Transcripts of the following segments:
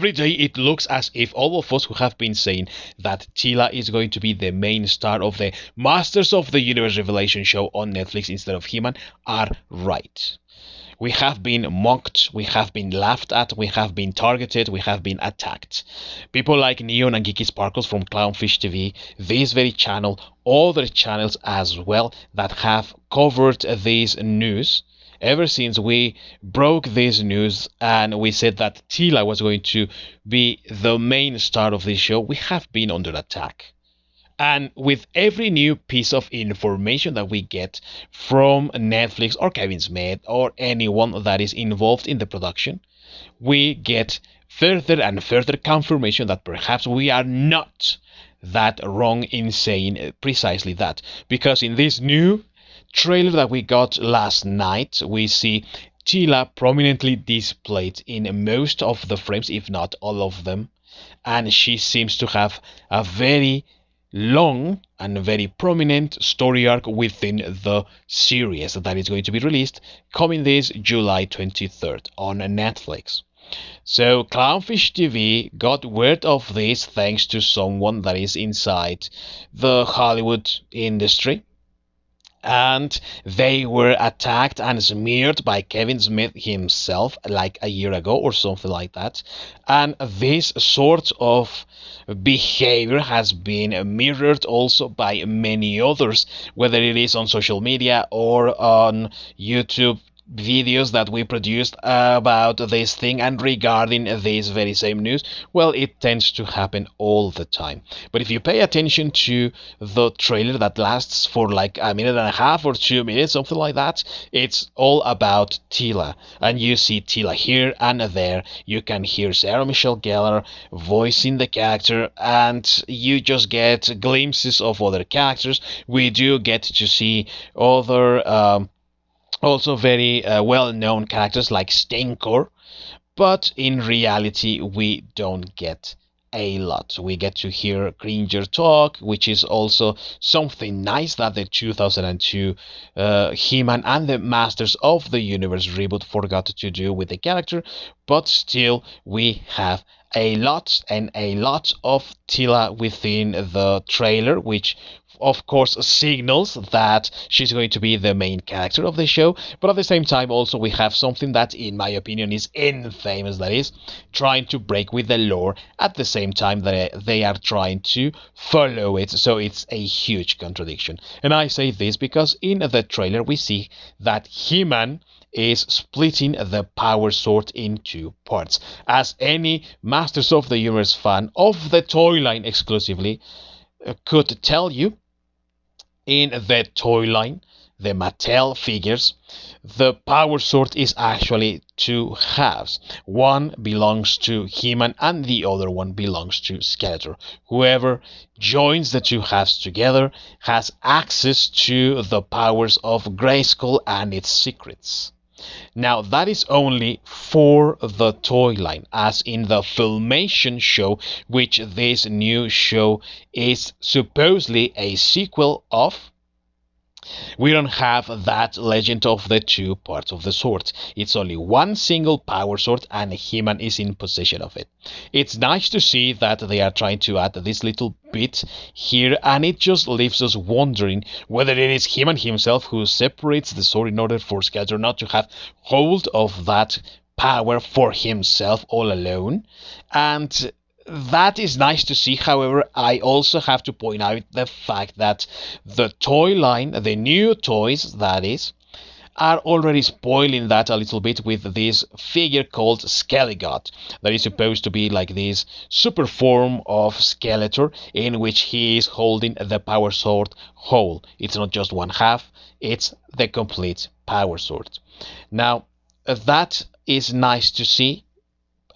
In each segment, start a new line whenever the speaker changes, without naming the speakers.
every day it looks as if all of us who have been saying that Teela is going to be the main star of the Masters of the Universe Revelation show on Netflix instead of He-Man are right. We have been mocked, we have been laughed at, we have been targeted, we have been attacked. People like Neon and Geeky Sparkles from Clownfish TV, this very channel, other channels as well that have covered this news. Ever since we broke this news and we said that Teela was going to be the main star of this show, we have been under attack. And with every new piece of information that we get from Netflix or Kevin Smith or anyone that is involved in the production, we get further and further confirmation that perhaps we are not that wrong in saying precisely that. Because in this new trailer that we got last night, we see Teela prominently displayed in most of the frames, if not all of them. And she seems to have a very long and very prominent story arc within the series that is going to be released coming this July 23rd on Netflix. So Clownfish TV got word of this thanks to someone that is inside the Hollywood industry, and they were attacked and smeared by Kevin Smith himself like a year ago or something like that. And this sort of behavior has been mirrored also by many others, whether it is on social media or on YouTube videos that we produced about this thing and regarding this very same news. Well, it tends to happen all the time. But if you pay attention to the trailer that lasts for like a minute and a half or 2 minutes, something like that, it's all about Teela. And you see Teela here and there. You can hear Sarah Michelle Gellar voicing the character, and you just get glimpses of other characters. We do get to see other also very well-known characters like Stinkor, but in reality we don't get a lot. We get to hear Cringer talk, which is also something nice that the 2002 He-Man and the Masters of the Universe reboot forgot to do with the character, but still we have a lot and a lot of Teela within the trailer, which of course signals that she's going to be the main character of the show. But at the same time also we have something that in my opinion is infamous, that is trying to break with the lore at the same time that they are trying to follow it. So it's a huge contradiction. And I say this because in the trailer we see that He-Man is splitting the power sword in two parts. As any Masters of the Universe fan of the toy line exclusively could tell you, in the toy line, the Mattel figures, the power sword is actually two halves. One belongs to He-Man and the other one belongs to Skeletor. Whoever joins the two halves together has access to the powers of Grayskull and its secrets. Now that is only for the toy line, as in the Filmation show, which this new show is supposedly a sequel of. We don't have that legend of the two parts of the sword. It's only one single power sword and He-Man is in possession of it. It's nice to see that they are trying to add this little bit here, and it just leaves us wondering whether it is He-Man himself who separates the sword in order for Skeletor not to have hold of that power for himself all alone. And that is nice to see. However, I also have to point out the fact that the toy line, the new toys that is, are already spoiling that a little bit with this figure called Skelegod that is supposed to be like this super form of Skeletor in which he is holding the power sword whole. It's not just one half, it's the complete power sword. Now, that is nice to see.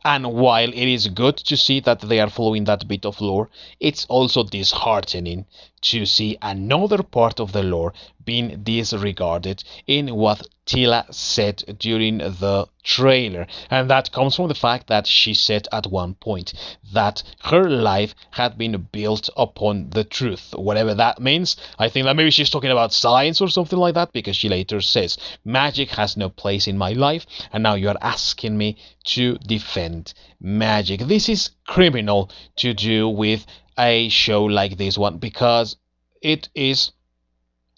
And while it is good to see that they are following that bit of lore, it's also disheartening to see another part of the lore been disregarded in what Teela said during the trailer, and that comes from the fact that she said at one point that her life had been built upon the truth, whatever that means. I think that maybe she's talking about science or something like that, because she later says magic has no place in my life, and now you are asking me to defend magic. This is criminal to do with a show like this one, because it is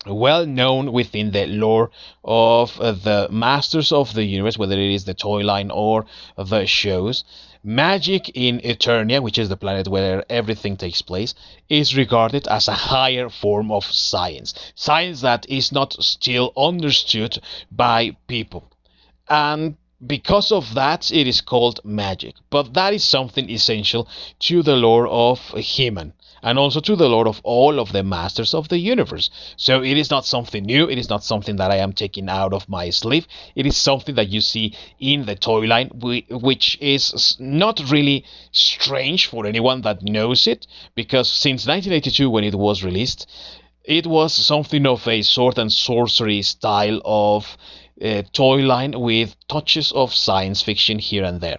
well known within the lore of the Masters of the Universe, whether it is the toy line or the shows. Magic in Eternia, which is the planet where everything takes place, is regarded as a higher form of science. Science that is not still understood by people. And because of that, it is called magic. But that is something essential to the lore of He-Man, and also to the lore of all of the Masters of the Universe. So it is not something new, it is not something that I am taking out of my sleeve. It is something that you see in the toy line, which is not really strange for anyone that knows it, because since 1982, when it was released, it was something of a sword and sorcery style of toy line with touches of science fiction here and there.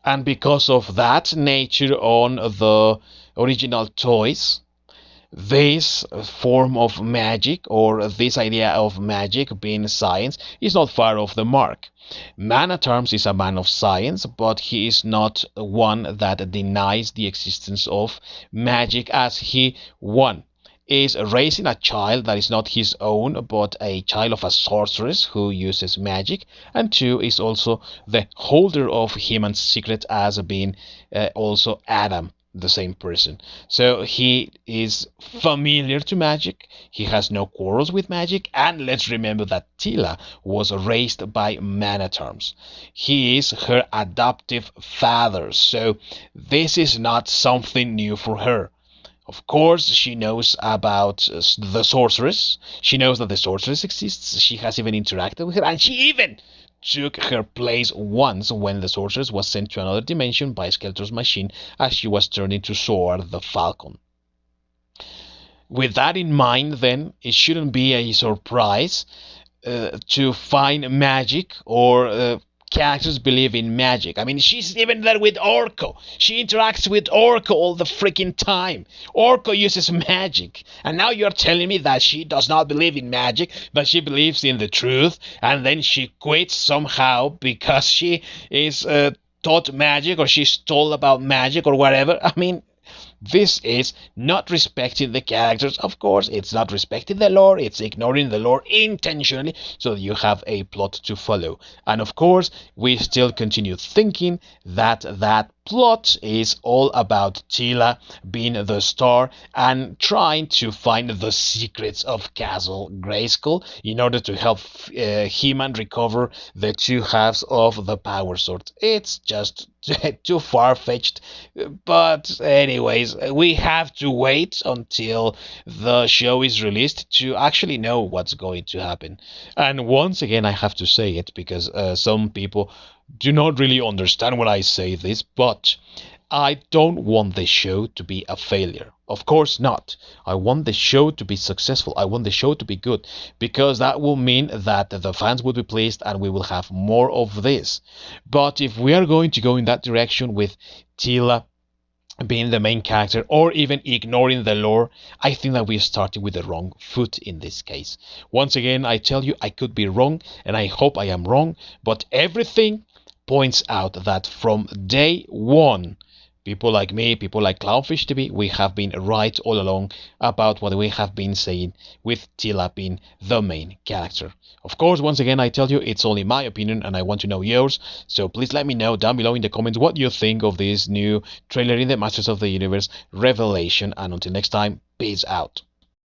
And because of that nature on the original toys, this form of magic, or this idea of magic being science, is not far off the mark. Man at Arms is a man of science, but he is not one that denies the existence of magic, as he, one, is raising a child that is not his own, but a child of a sorceress who uses magic, and two, is also the holder of He-Man's secret, as being also Adam, the same person. So he is familiar to magic, he has no quarrels with magic, and let's remember that Teela was raised by Man-at-Arms. He is her adoptive father, so this is not something new for her. Of course, she knows about the sorceress. She knows that the sorceress exists. She has even interacted with her, and she even took her place once when the sorceress was sent to another dimension by Skeletor's machine as she was turned into Soar the Falcon. With that in mind, then, it shouldn't be a surprise to find magic, or characters believe in magic. I mean, she's even there with Orko. She interacts with Orko all the freaking time. Orko uses magic. And now you're telling me that she does not believe in magic, but she believes in the truth, and then she quits somehow because she is taught magic, or she's told about magic, or whatever. I mean, this is not respecting the characters. Of course, it's not respecting the lore, it's ignoring the lore intentionally so that you have a plot to follow. And of course, we still continue thinking that that plot is all about Teela being the star and trying to find the secrets of Castle Grayskull in order to help He-Man recover the two halves of the Power Sword. It's just too far-fetched, but anyways, we have to wait until the show is released to actually know what's going to happen. And once again, I have to say it because some people do not really understand when I say this, but I don't want the show to be a failure. Of course not. I want the show to be successful. I want the show to be good, because that will mean that the fans will be pleased and we will have more of this. But if we are going to go in that direction with Teela being the main character, or even ignoring the lore, I think that we're starting with the wrong foot in this case. Once again, I tell you, I could be wrong, and I hope I am wrong, but everything points out that from day one, people like me, people like Clownfish TV, we have been right all along about what we have been saying with Teela being the main character. Of course, once again, I tell you, it's only my opinion and I want to know yours, so please let me know down below in the comments what you think of this new trailer in the Masters of the Universe Revelation, and until next time, peace out.